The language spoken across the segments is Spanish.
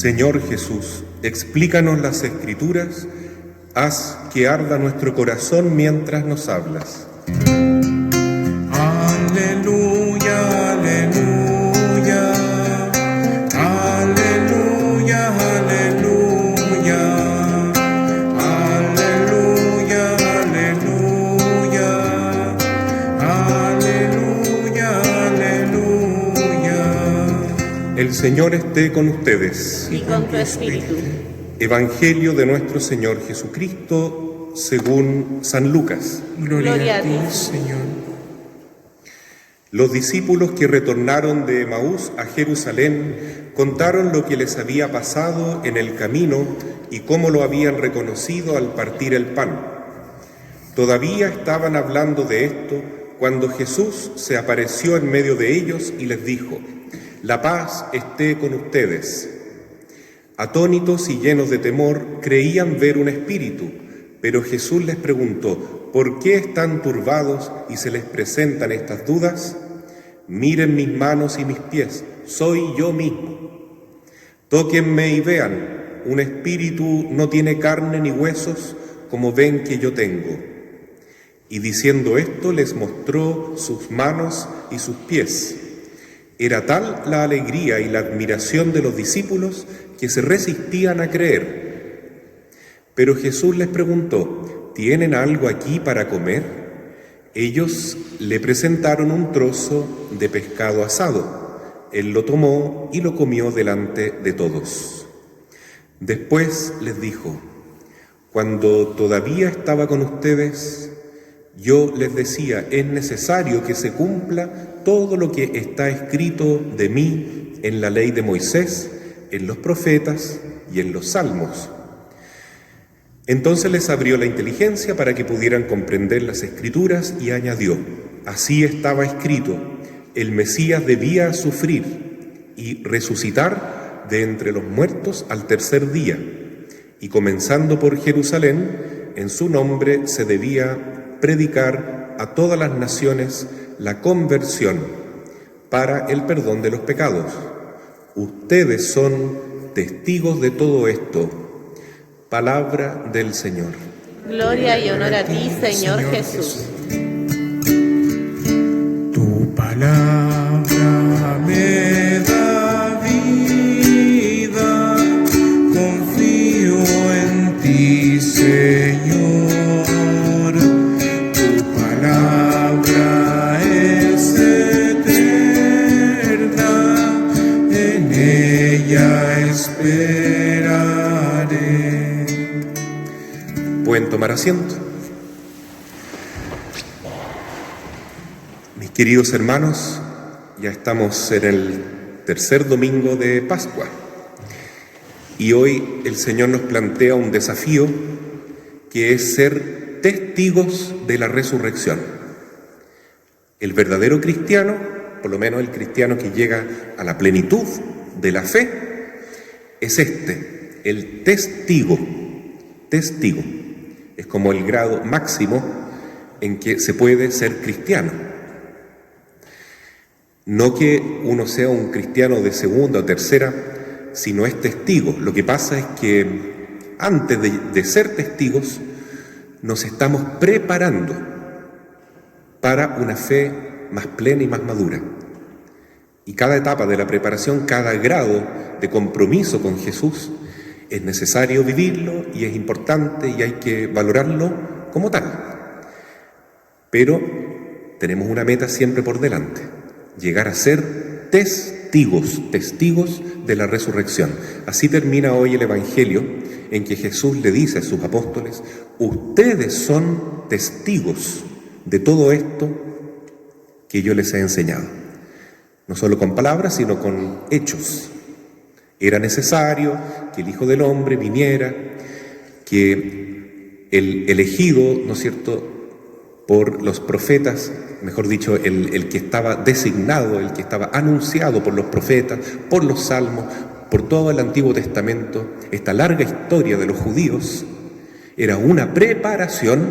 Señor Jesús, explícanos las Escrituras, haz que arda nuestro corazón mientras nos hablas. Aleluya, aleluya, aleluya, aleluya, aleluya, aleluya, aleluya, aleluya. El Señor esté con ustedes. Y con tu espíritu. Evangelio de nuestro Señor Jesucristo según San Lucas. Gloria a ti, Señor. Los discípulos que retornaron de Emaús a Jerusalén contaron lo que les había pasado en el camino y cómo lo habían reconocido al partir el pan. Todavía estaban hablando de esto cuando Jesús se apareció en medio de ellos y les dijo: «La paz esté con ustedes». Atónitos y llenos de temor, creían ver un espíritu, pero Jesús les preguntó: ¿por qué están turbados y se les presentan estas dudas? Miren mis manos y mis pies, soy yo mismo. Tóquenme y vean, un espíritu no tiene carne ni huesos, como ven que yo tengo. Y diciendo esto, les mostró sus manos y sus pies. Era tal la alegría y la admiración de los discípulos que se resistían a creer. Pero Jesús les preguntó: ¿tienen algo aquí para comer? Ellos le presentaron un trozo de pescado asado. Él lo tomó y lo comió delante de todos. Después les dijo: cuando todavía estaba con ustedes, yo les decía, es necesario que se cumpla todo lo que está escrito de mí en la ley de Moisés, en los profetas y en los salmos. Entonces les abrió la inteligencia para que pudieran comprender las Escrituras y añadió: así estaba escrito, el Mesías debía sufrir y resucitar de entre los muertos al tercer día, y comenzando por Jerusalén, en su nombre se debía predicar a todas las naciones la conversión para el perdón de los pecados. Ustedes son testigos de todo esto. Palabra del Señor. Gloria y honor a ti, Señor Jesús. Tu palabra me da vida, confío en ti, Señor. Tu palabra es eterna, en ella esperaré. Pueden tomar asiento. Mis queridos hermanos, ya estamos en el tercer domingo de Pascua y hoy el Señor nos plantea un desafío que es ser testigos de la resurrección. El verdadero cristiano, por lo menos el cristiano que llega a la plenitud de la fe, es el testigo. Testigo. Es como el grado máximo en que se puede ser cristiano. No que uno sea un cristiano de segunda o tercera, sino es testigo. Lo que pasa es que antes de ser testigos, nos estamos preparando para una fe más plena y más madura. Y cada etapa de la preparación, cada grado de compromiso con Jesús, es necesario vivirlo y es importante y hay que valorarlo como tal. Pero tenemos una meta siempre por delante: llegar a ser testigos de la resurrección. Así termina hoy el Evangelio, en que Jesús le dice a sus apóstoles: ustedes son testigos de todo esto que yo les he enseñado. No solo con palabras, sino con hechos. Era necesario que el Hijo del Hombre viniera, que el elegido, ¿no es cierto?, por los profetas, mejor dicho, el que estaba designado, el que estaba anunciado por los profetas, por los salmos, por todo el Antiguo Testamento, esta larga historia de los judíos, era una preparación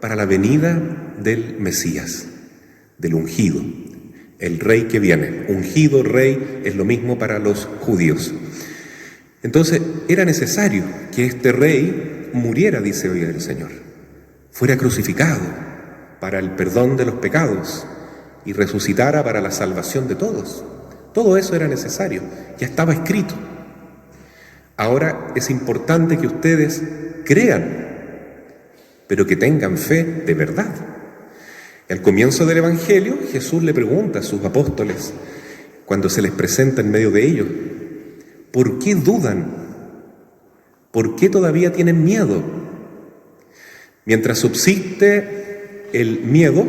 para la venida del Mesías, del ungido. El rey que viene, ungido rey, es lo mismo para los judíos. Entonces era necesario que este rey muriera, dice hoy el Señor, fuera crucificado para el perdón de los pecados y resucitara para la salvación de todos. Todo eso era necesario, ya estaba escrito. Ahora es importante que ustedes crean, pero que tengan fe de verdad. Al comienzo del Evangelio, Jesús le pregunta a sus apóstoles, cuando se les presenta en medio de ellos, ¿por qué dudan? ¿Por qué todavía tienen miedo? Mientras subsiste el miedo,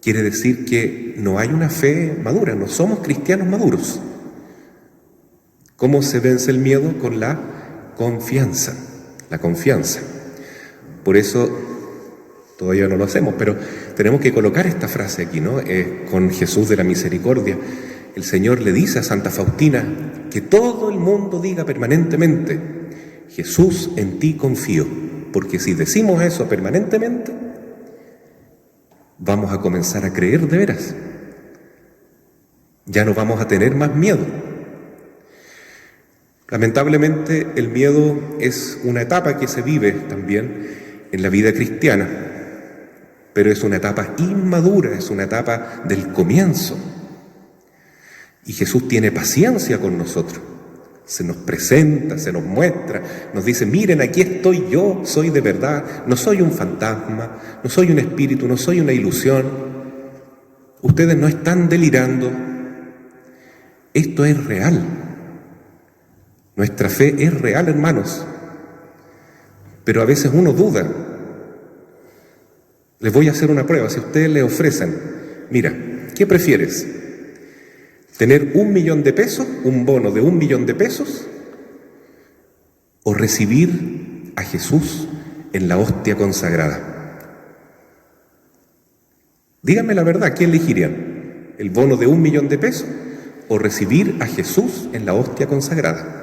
quiere decir que no hay una fe madura, no somos cristianos maduros. ¿Cómo se vence el miedo? Con la confianza, la confianza. Por eso todavía no lo hacemos, pero tenemos que colocar esta frase aquí, ¿no? Con Jesús de la Misericordia. El Señor le dice a Santa Faustina que todo el mundo diga permanentemente, Jesús, en ti confío, porque si decimos eso permanentemente, vamos a comenzar a creer de veras. Ya no vamos a tener más miedo. Lamentablemente el miedo es una etapa que se vive también en la vida cristiana, pero es una etapa inmadura, es una etapa del comienzo. Y Jesús tiene paciencia con nosotros. Se nos presenta, se nos muestra, nos dice, miren, aquí estoy yo, soy de verdad, no soy un fantasma, no soy un espíritu, no soy una ilusión. Ustedes no están delirando. Esto es real. Nuestra fe es real, hermanos. Pero a veces uno duda. Les voy a hacer una prueba. Si ustedes le ofrecen, mira, ¿qué prefieres? ¿Tener 1 millón de pesos, un bono de 1 millón de pesos? ¿O recibir a Jesús en la hostia consagrada? Díganme la verdad, ¿qué elegirían? ¿El bono de 1 millón de pesos? ¿O recibir a Jesús en la hostia consagrada?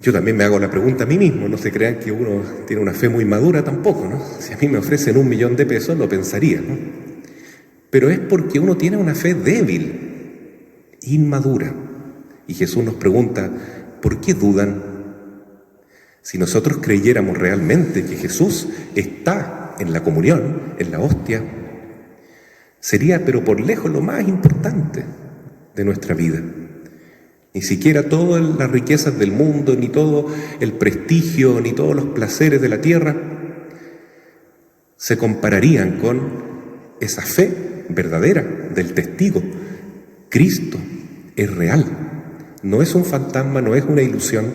Yo también me hago la pregunta a mí mismo, no se crean que uno tiene una fe muy madura tampoco, ¿no? Si a mí me ofrecen 1 millón de pesos, lo pensaría, ¿no? Pero es porque uno tiene una fe débil, inmadura. Y Jesús nos pregunta, ¿por qué dudan? Si nosotros creyéramos realmente que Jesús está en la comunión, en la hostia, sería, pero por lejos, lo más importante de nuestra vida. Ni siquiera todas las riquezas del mundo, ni todo el prestigio, ni todos los placeres de la tierra se compararían con esa fe verdadera del testigo. Cristo es real, no es un fantasma, no es una ilusión.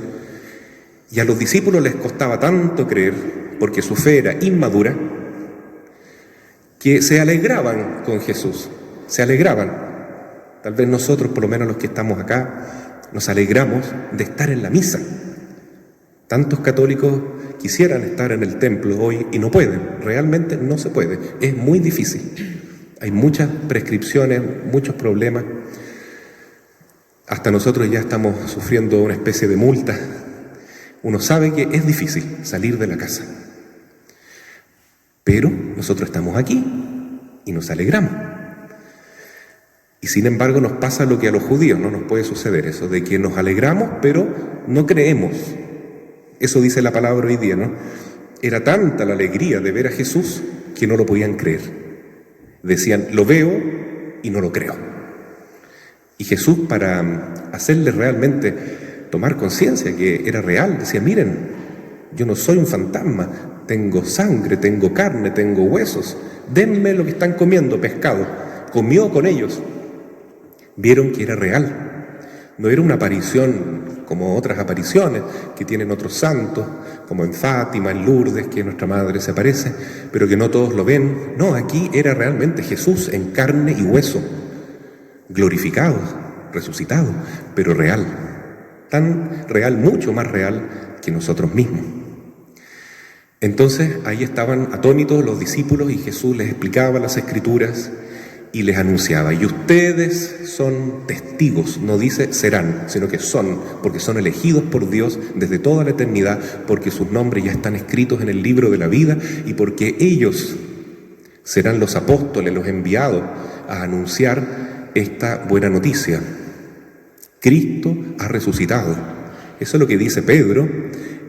Y a los discípulos les costaba tanto creer, porque su fe era inmadura, que se alegraban con Jesús, se alegraban. Tal vez nosotros, por lo menos los que estamos acá, nos alegramos de estar en la misa. Tantos católicos quisieran estar en el templo hoy y no pueden, realmente no se puede, es muy difícil. Hay muchas prescripciones, muchos problemas. Hasta nosotros ya estamos sufriendo una especie de multa. Uno sabe que es difícil salir de la casa. Pero nosotros estamos aquí y nos alegramos. Y sin embargo nos pasa lo que a los judíos no nos puede suceder, eso de que nos alegramos pero no creemos. Eso dice la palabra hoy día, ¿no? Era tanta la alegría de ver a Jesús que no lo podían creer. Decían, lo veo y no lo creo. Y Jesús, para hacerles realmente tomar conciencia que era real, decía, miren, yo no soy un fantasma, tengo sangre, tengo carne, tengo huesos, denme lo que están comiendo, pescado. Comió con ellos. Vieron que era real, no era una aparición como otras apariciones que tienen otros santos, como en Fátima, en Lourdes, que nuestra madre se aparece, pero que no todos lo ven. No, aquí era realmente Jesús en carne y hueso, glorificado, resucitado, pero real, tan real, mucho más real que nosotros mismos. Entonces ahí estaban atónitos los discípulos y Jesús les explicaba las Escrituras y les anunciaba, y ustedes son testigos, no dice serán, sino que son, porque son elegidos por Dios desde toda la eternidad, porque sus nombres ya están escritos en el libro de la vida y porque ellos serán los apóstoles, los enviados a anunciar esta buena noticia. Cristo ha resucitado. Eso es lo que dice Pedro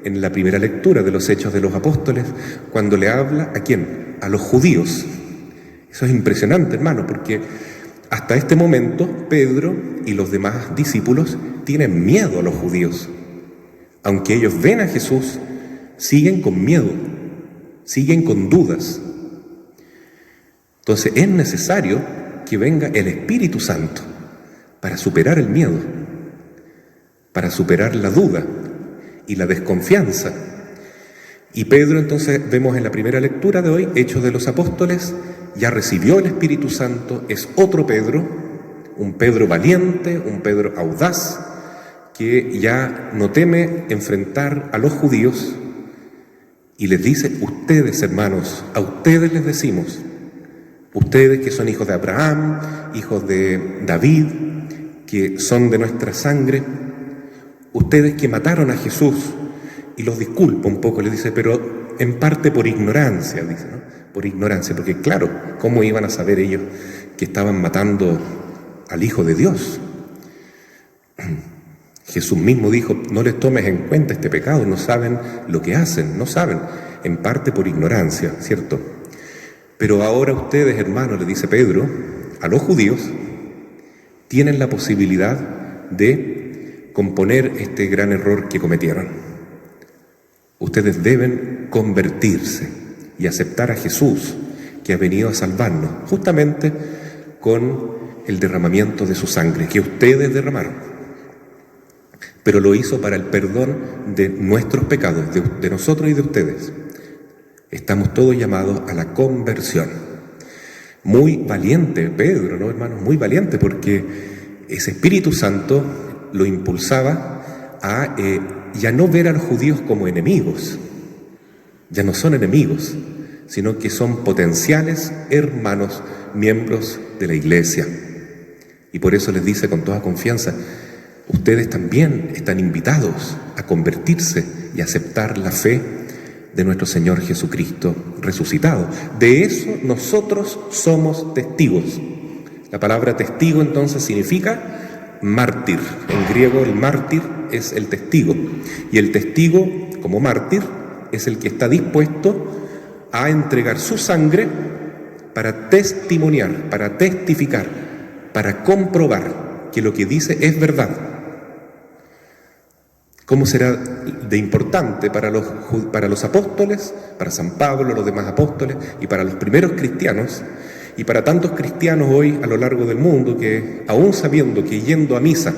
en la primera lectura de los Hechos de los Apóstoles, cuando le habla ¿a quién? A los judíos. Eso es impresionante, hermano, porque hasta este momento Pedro y los demás discípulos tienen miedo a los judíos. Aunque ellos ven a Jesús, siguen con miedo, siguen con dudas. Entonces es necesario que venga el Espíritu Santo para superar el miedo, para superar la duda y la desconfianza. Y Pedro, entonces, vemos en la primera lectura de hoy, Hechos de los Apóstoles, ya recibió el Espíritu Santo, es otro Pedro, un Pedro valiente, un Pedro audaz, que ya no teme enfrentar a los judíos y les dice: ustedes, hermanos, a ustedes les decimos, ustedes que son hijos de Abraham, hijos de David, que son de nuestra sangre, ustedes que mataron a Jesús, y los disculpa un poco, les dice, pero en parte por ignorancia, dice, ¿no? Por ignorancia, porque claro, ¿cómo iban a saber ellos que estaban matando al Hijo de Dios? Jesús mismo dijo: no les tomes en cuenta este pecado, no saben lo que hacen, no saben, en parte por ignorancia, ¿cierto? Pero ahora ustedes, hermanos, le dice Pedro, a los judíos, tienen la posibilidad de componer este gran error que cometieron. Ustedes deben convertirse y aceptar a Jesús, que ha venido a salvarnos, justamente con el derramamiento de su sangre, que ustedes derramaron. Pero lo hizo para el perdón de nuestros pecados, de nosotros y de ustedes. Estamos todos llamados a la conversión. Muy valiente Pedro, ¿no, hermanos? Muy valiente, porque ese Espíritu Santo lo impulsaba a ya no ver a los judíos como enemigos. Ya no son enemigos, sino que son potenciales hermanos, miembros de la iglesia. Y por eso les dice con toda confianza: ustedes también están invitados a convertirse y aceptar la fe de nuestro Señor Jesucristo resucitado. De eso nosotros somos testigos. La palabra testigo entonces significa mártir. En griego el mártir es el testigo. Y el testigo, como mártir, es el que está dispuesto a entregar su sangre para testimoniar, para testificar, para comprobar que lo que dice es verdad. ¿Cómo será de importante para los apóstoles, para San Pablo, los demás apóstoles y para los primeros cristianos, y para tantos cristianos hoy a lo largo del mundo que, aún sabiendo que yendo a misa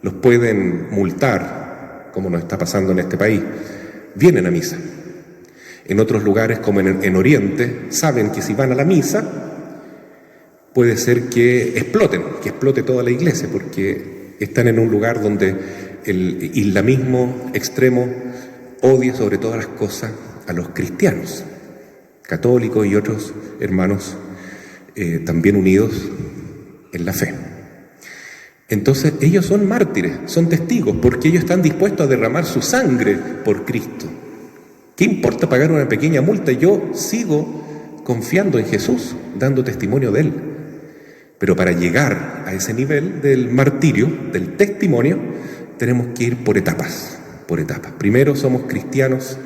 los pueden multar, como nos está pasando en este país, vienen a misa? En otros lugares, como en Oriente, saben que si van a la misa puede ser que explote toda la iglesia, porque están en un lugar donde el islamismo extremo odia sobre todas las cosas a los cristianos, católicos y otros hermanos también unidos en la fe. Entonces ellos son mártires, son testigos, porque ellos están dispuestos a derramar su sangre por Cristo. ¿Qué importa pagar una pequeña multa? Yo sigo confiando en Jesús, dando testimonio de Él. Pero para llegar a ese nivel del martirio, del testimonio, tenemos que ir por etapas. Primero somos cristianos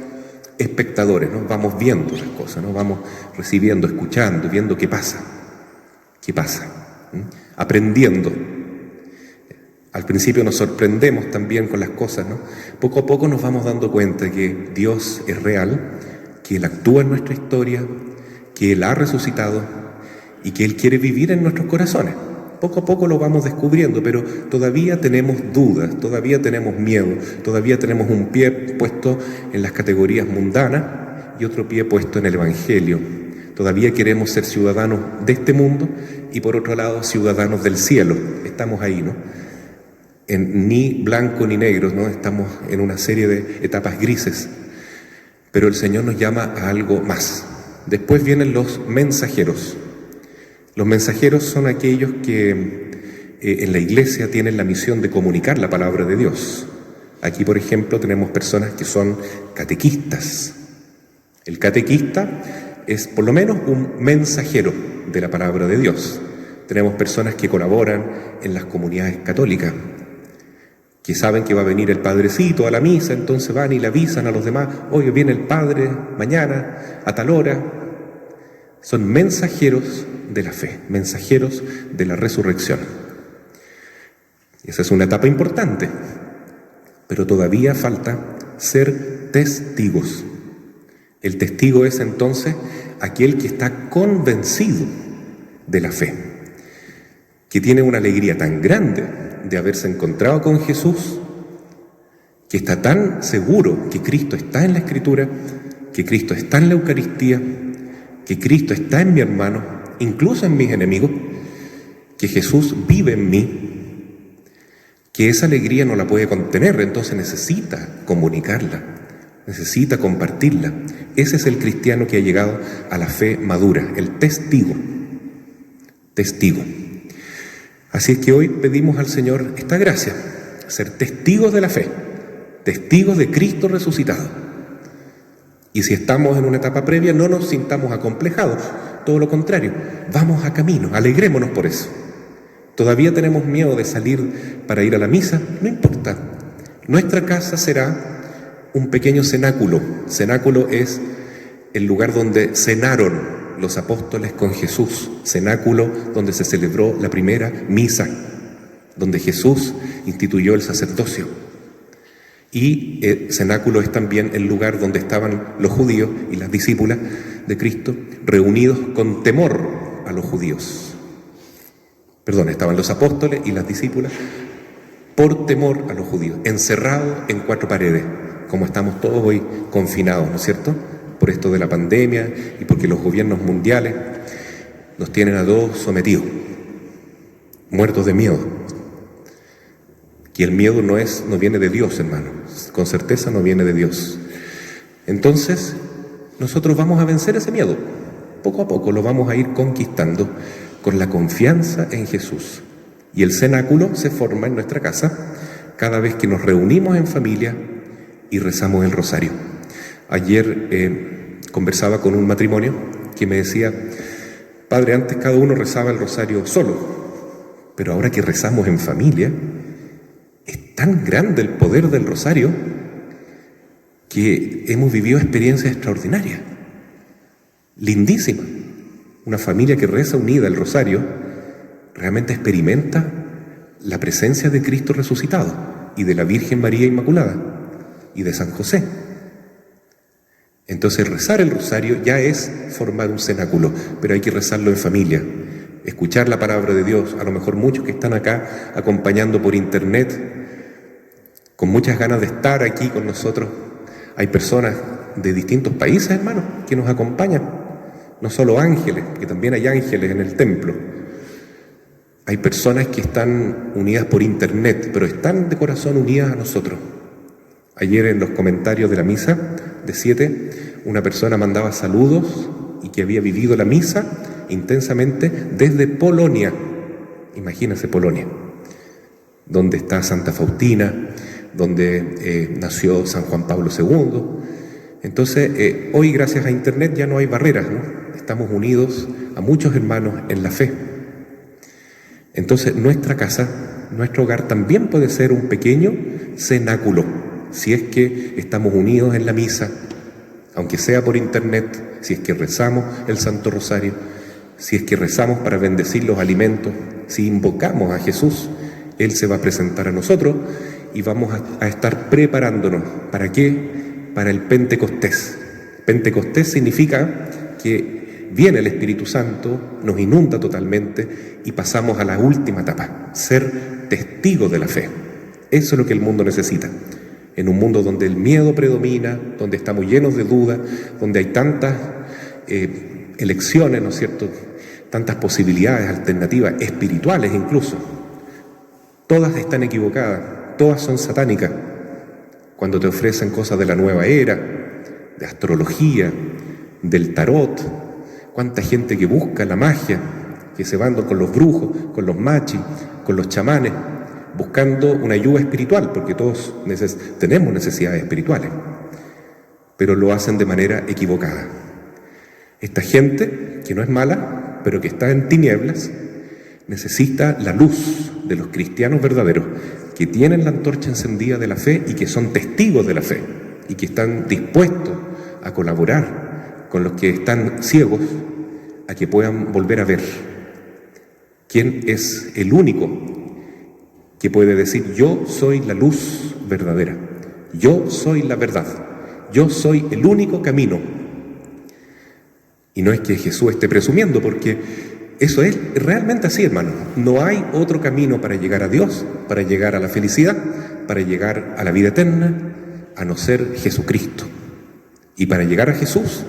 espectadores, ¿no? Vamos viendo las cosas, ¿no? Vamos recibiendo, escuchando, viendo qué pasa, aprendiendo. Al principio nos sorprendemos también con las cosas, ¿no? Poco a poco nos vamos dando cuenta que Dios es real, que Él actúa en nuestra historia, que Él ha resucitado y que Él quiere vivir en nuestros corazones. Poco a poco lo vamos descubriendo, pero todavía tenemos dudas, todavía tenemos miedo, todavía tenemos un pie puesto en las categorías mundanas y otro pie puesto en el Evangelio. Todavía queremos ser ciudadanos de este mundo y por otro lado ciudadanos del cielo. Estamos ahí, ¿no? Ni blanco ni negro, ¿no? Estamos en una serie de etapas grises, pero el Señor nos llama a algo más. Después vienen los mensajeros. Los mensajeros son aquellos que en la iglesia tienen la misión de comunicar la palabra de Dios. Aquí, por ejemplo, tenemos personas que son catequistas. El catequista es por lo menos un mensajero de la palabra de Dios. Tenemos personas que colaboran en las comunidades católicas, que saben que va a venir el padrecito a la misa, entonces van y le avisan a los demás: oye, viene el padre mañana a tal hora. Son mensajeros de la fe, mensajeros de la resurrección. Esa es una etapa importante, pero todavía falta ser testigos. El testigo es entonces aquel que está convencido de la fe, que tiene una alegría tan grande de haberse encontrado con Jesús, que está tan seguro que Cristo está en la Escritura, que Cristo está en la Eucaristía, que Cristo está en mi hermano, incluso en mis enemigos, que Jesús vive en mí, que esa alegría no la puede contener, entonces necesita comunicarla, necesita compartirla. Ese es el cristiano que ha llegado a la fe madura, el testigo. Testigo. Así es que hoy pedimos al Señor esta gracia, ser testigos de la fe, testigos de Cristo resucitado. Y si estamos en una etapa previa, no nos sintamos acomplejados, todo lo contrario, vamos a camino, alegrémonos por eso. Todavía tenemos miedo de salir para ir a la misa, no importa. Nuestra casa será un pequeño cenáculo. Cenáculo es el lugar donde cenaron los apóstoles con Jesús. Cenáculo donde se celebró la primera misa, donde Jesús instituyó el sacerdocio. Y el cenáculo es también el lugar donde estaban los judíos y las discípulas de Cristo reunidos con temor a los judíos. Estaban los apóstoles y las discípulas por temor a los judíos, encerrados en 4 paredes, como estamos todos hoy confinados, ¿no es cierto?, por esto de la pandemia y porque los gobiernos mundiales nos tienen a todos sometidos, muertos de miedo. Que el miedo no viene de Dios, hermano, con certeza no viene de Dios. Entonces, nosotros vamos a vencer ese miedo, poco a poco lo vamos a ir conquistando con la confianza en Jesús. Y el cenáculo se forma en nuestra casa cada vez que nos reunimos en familia y rezamos el rosario. Ayer conversaba con un matrimonio que me decía: padre, antes cada uno rezaba el rosario solo, pero ahora que rezamos en familia, es tan grande el poder del rosario que hemos vivido experiencias extraordinarias, lindísimas. Una familia que reza unida el rosario realmente experimenta la presencia de Cristo resucitado y de la Virgen María Inmaculada y de San José. Entonces rezar el rosario ya es formar un cenáculo, pero hay que rezarlo en familia, escuchar la palabra de Dios. A lo mejor muchos que están acá acompañando por internet, con muchas ganas de estar aquí con nosotros. Hay personas de distintos países, hermanos, que nos acompañan. No solo ángeles, que también hay ángeles en el templo. Hay personas que están unidas por internet, pero están de corazón unidas a nosotros. Ayer en los comentarios de la misa de 7, una persona mandaba saludos y que había vivido la misa intensamente desde Polonia. Imagínense Polonia, donde está Santa Faustina, donde nació San Juan Pablo II. Entonces, hoy gracias a internet ya no hay barreras, ¿no? Estamos unidos a muchos hermanos en la fe. Entonces, nuestra casa, nuestro hogar también puede ser un pequeño cenáculo, si es que estamos unidos en la misa, aunque sea por internet, si es que rezamos el Santo Rosario, si es que rezamos para bendecir los alimentos, si invocamos a Jesús, Él se va a presentar a nosotros y vamos a estar preparándonos. ¿Para qué? Para el Pentecostés. Pentecostés significa que viene el Espíritu Santo, nos inunda totalmente y pasamos a la última etapa, ser testigos de la fe. Eso es lo que el mundo necesita. En un mundo donde el miedo predomina, donde estamos llenos de dudas, donde hay tantas elecciones, ¿no es cierto?, tantas posibilidades, alternativas, espirituales incluso. Todas están equivocadas, todas son satánicas. Cuando te ofrecen cosas de la nueva era, de astrología, del tarot, cuánta gente que busca la magia, que se van con los brujos, con los machis, con los chamanes, buscando una ayuda espiritual, porque todos tenemos necesidades espirituales, pero lo hacen de manera equivocada. Esta gente, que no es mala, pero que está en tinieblas, necesita la luz de los cristianos verdaderos, que tienen la antorcha encendida de la fe y que son testigos de la fe, y que están dispuestos a colaborar con los que están ciegos a que puedan volver a ver quién es el único que puede decir: yo soy la luz verdadera, yo soy la verdad, yo soy el único camino. Y no es que Jesús esté presumiendo, porque eso es realmente así, hermano. No hay otro camino para llegar a Dios, para llegar a la felicidad, para llegar a la vida eterna, a no ser Jesucristo. Y para llegar a Jesús,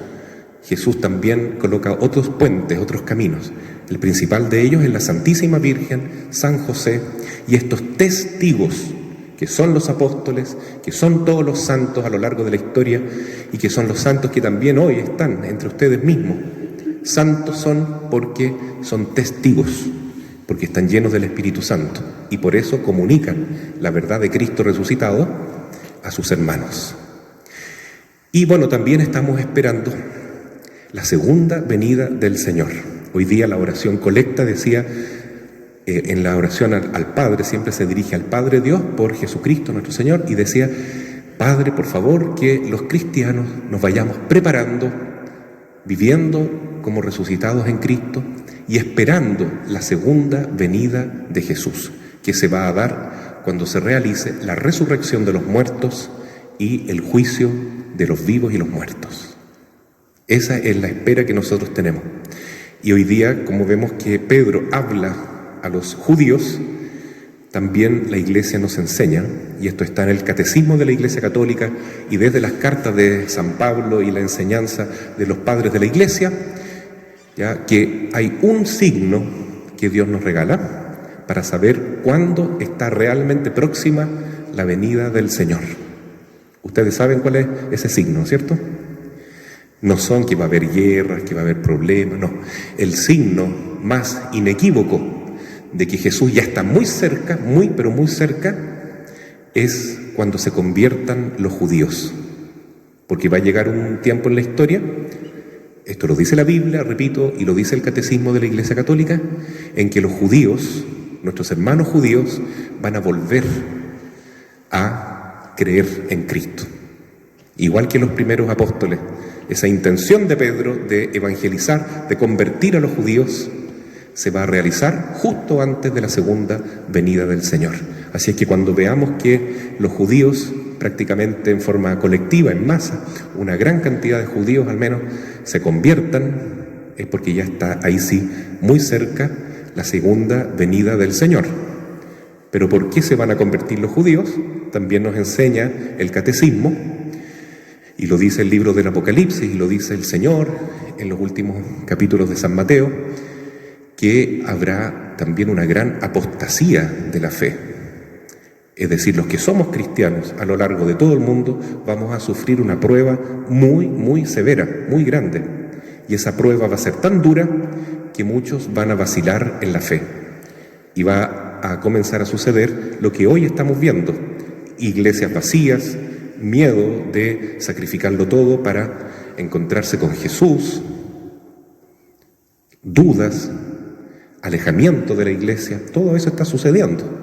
Jesús también coloca otros puentes, otros caminos. El principal de ellos es la Santísima Virgen, San José, y estos testigos, que son los apóstoles, que son todos los santos a lo largo de la historia, y que son los santos que también hoy están entre ustedes mismos. Santos son porque son testigos, porque están llenos del Espíritu Santo, y por eso comunican la verdad de Cristo resucitado a sus hermanos. Y bueno, también estamos esperando la segunda venida del Señor. Hoy día la oración colecta decía, en la oración al Padre, siempre se dirige al Padre Dios por Jesucristo nuestro Señor, y decía: Padre, por favor, que los cristianos nos vayamos preparando, viviendo como resucitados en Cristo y esperando la segunda venida de Jesús, que se va a dar cuando se realice la resurrección de los muertos y el juicio de los vivos y los muertos. Esa es la espera que nosotros tenemos. Y hoy día, como vemos que Pedro habla a los judíos, también la Iglesia nos enseña, y esto está en el Catecismo de la Iglesia Católica y desde las cartas de San Pablo y la enseñanza de los padres de la Iglesia, ya que hay un signo que Dios nos regala para saber cuándo está realmente próxima la venida del Señor. Ustedes saben cuál es ese signo, ¿cierto? No son que va a haber guerras, que va a haber problemas, no. El signo más inequívoco de que Jesús ya está muy cerca, muy pero muy cerca, es cuando se conviertan los judíos. Porque va a llegar un tiempo en la historia, esto lo dice la Biblia, repito, y lo dice el Catecismo de la Iglesia Católica, en que los judíos, nuestros hermanos judíos, van a volver a creer en Cristo. Igual que los primeros apóstoles, esa intención de Pedro de evangelizar, de convertir a los judíos, se va a realizar justo antes de la segunda venida del Señor. Así es que cuando veamos que los judíos, prácticamente en forma colectiva, en masa, una gran cantidad de judíos al menos, se conviertan, es porque ya está ahí sí, muy cerca, la segunda venida del Señor. Pero ¿por qué se van a convertir los judíos? También nos enseña el Catecismo, y lo dice el libro del Apocalipsis, y lo dice el Señor en los últimos capítulos de San Mateo, que habrá también una gran apostasía de la fe. Es decir, los que somos cristianos a lo largo de todo el mundo vamos a sufrir una prueba muy, muy severa, muy grande. Y esa prueba va a ser tan dura que muchos van a vacilar en la fe. Y va a comenzar a suceder lo que hoy estamos viendo: iglesias vacías, miedo de sacrificarlo todo para encontrarse con Jesús, dudas, alejamiento de la iglesia. Todo eso está sucediendo.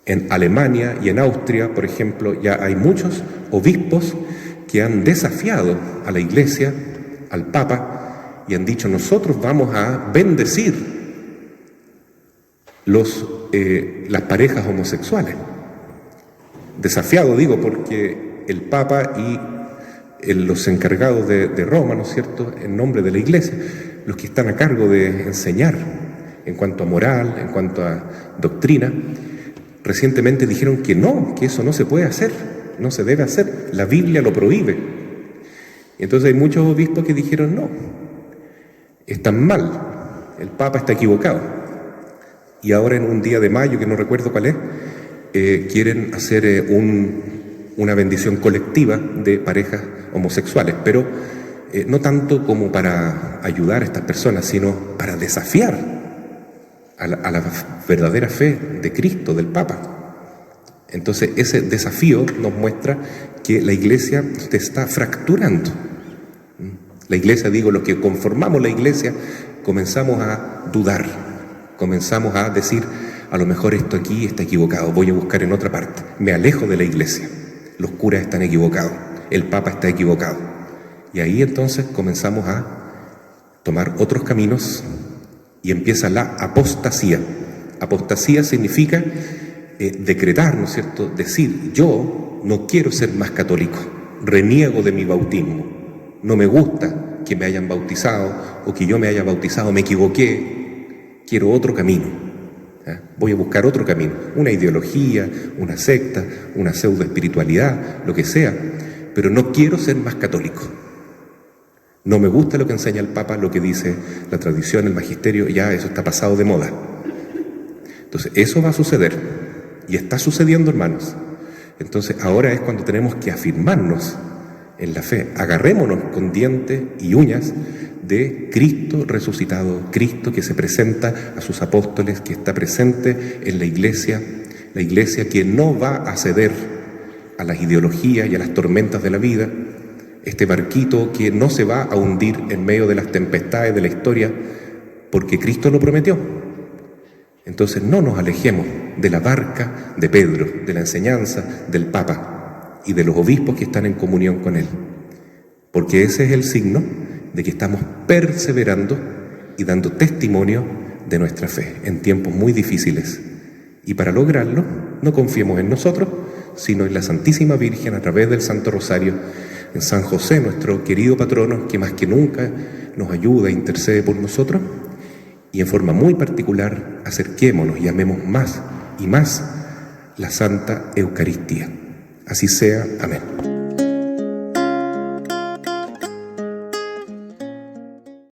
En Alemania y en Austria, por ejemplo, ya hay muchos obispos que han desafiado a la iglesia, al Papa, y han dicho: nosotros vamos a bendecir las parejas homosexuales. Desafiado, digo, porque el Papa y los encargados de Roma, ¿no es cierto?, en nombre de la iglesia, los que están a cargo de enseñar en cuanto a moral, en cuanto a doctrina, recientemente dijeron que no, que eso no se puede hacer, no se debe hacer, la Biblia lo prohíbe. Y entonces hay muchos obispos que dijeron: no, están mal, el Papa está equivocado. Y ahora en un día de mayo, que no recuerdo cuál es, quieren hacer una bendición colectiva de parejas homosexuales, pero no tanto como para ayudar a estas personas, sino para desafiar a la verdadera fe de Cristo, del Papa. Entonces ese desafío nos muestra que la iglesia se está fracturando. La iglesia, digo, los que conformamos la iglesia, comenzamos a dudar. Comenzamos a decir, a lo mejor esto aquí está equivocado, voy a buscar en otra parte. Me alejo de la iglesia. Los curas están equivocados, el Papa está equivocado. Y ahí entonces comenzamos a tomar otros caminos y empieza la apostasía. Apostasía significa decretar, ¿no es cierto? Decir, yo no quiero ser más católico, reniego de mi bautismo, no me gusta que me hayan bautizado o que yo me haya bautizado, me equivoqué, quiero otro camino. Voy a buscar otro camino, una ideología, una secta, una pseudo espiritualidad, lo que sea, pero no quiero ser más católico. No me gusta lo que enseña el Papa, lo que dice la tradición, el magisterio, ya eso está pasado de moda. Entonces, eso va a suceder, y está sucediendo, hermanos. Entonces, ahora es cuando tenemos que afirmarnos en la fe. Agarrémonos con dientes y uñas de Cristo resucitado, Cristo que se presenta a sus apóstoles, que está presente en la iglesia que no va a ceder a las ideologías y a las tormentas de la vida, este barquito que no se va a hundir en medio de las tempestades de la historia, porque Cristo lo prometió. Entonces no nos alejemos de la barca de Pedro, de la enseñanza del Papa y de los obispos que están en comunión con él, porque ese es el signo de que estamos perseverando y dando testimonio de nuestra fe en tiempos muy difíciles. Y para lograrlo, no confiemos en nosotros, sino en la Santísima Virgen a través del Santo Rosario, en San José, nuestro querido patrono, que más que nunca nos ayuda e intercede por nosotros, y en forma muy particular acerquémonos y amemos más y más la Santa Eucaristía. Así sea. Amén.